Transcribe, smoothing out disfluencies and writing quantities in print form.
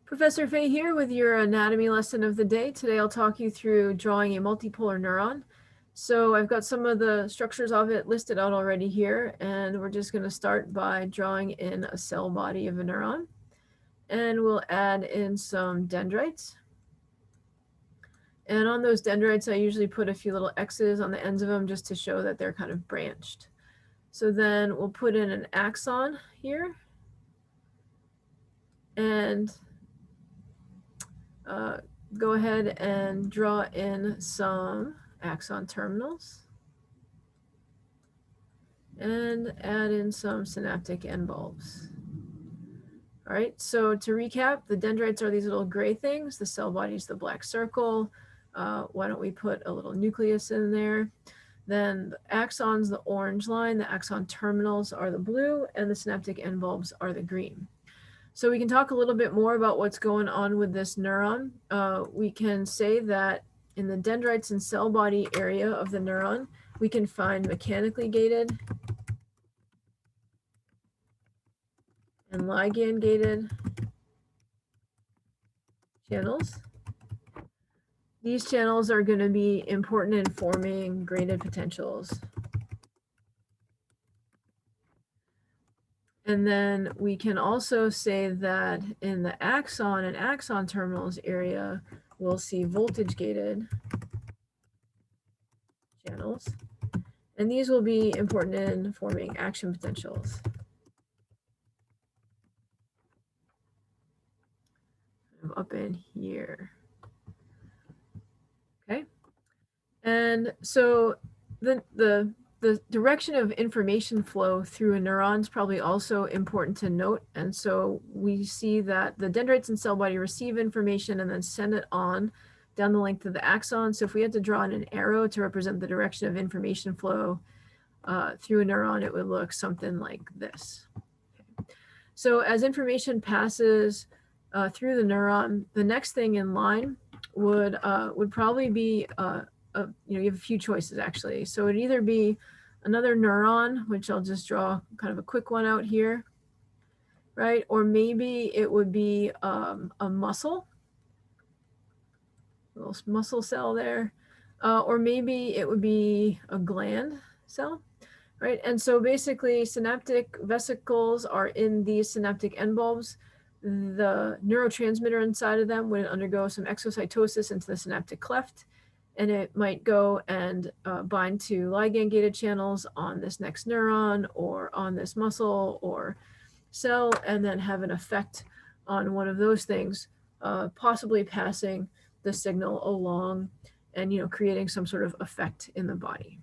Professor Fay here with your anatomy lesson of the day. Today I'll talk you through drawing a multipolar neuron. So I've got some of the structures of it listed out already here, and we're just going to start by drawing in a cell body of a neuron. And we'll add in some dendrites. And on those dendrites, I usually put a few little X's on the ends of them just to show that they're kind of branched. So then we'll put in an axon here. And go ahead and draw in some axon terminals and add in some synaptic end bulbs. All right, so to recap, the dendrites are these little gray things, the cell body is the black circle. Why don't we put a little nucleus in there? Then the axons, the orange line, the axon terminals are the blue, and the synaptic end bulbs are the green. So we can talk a little bit more about what's going on with this neuron. We can say that in the dendrites and cell body area of the neuron, we can find mechanically gated and ligand gated channels. These channels are going to be important in forming graded potentials. And then we can also say that in the axon and axon terminals area, we'll see voltage gated channels. And these will be important in forming action potentials. Up in here. Okay. And so the direction of information flow through a neuron is probably also important to note. And so we see that the dendrites and cell body receive information and then send it on down the length of the axon. So if we had to draw in an arrow to represent the direction of information flow through a neuron, it would look something like this. Okay. So as information passes through the neuron, the next thing in line would probably be you have a few choices actually. So it'd either be another neuron, which I'll just draw kind of a quick one out here, right? Or maybe it would be a muscle, a little muscle cell there. Or maybe it would be a gland cell, right? And so basically synaptic vesicles are in these synaptic end bulbs. The neurotransmitter inside of them would undergo some exocytosis into the synaptic cleft, and it might go and bind to ligand-gated channels on this next neuron or on this muscle or cell, and then have an effect on one of those things, possibly passing the signal along and creating some sort of effect in the body.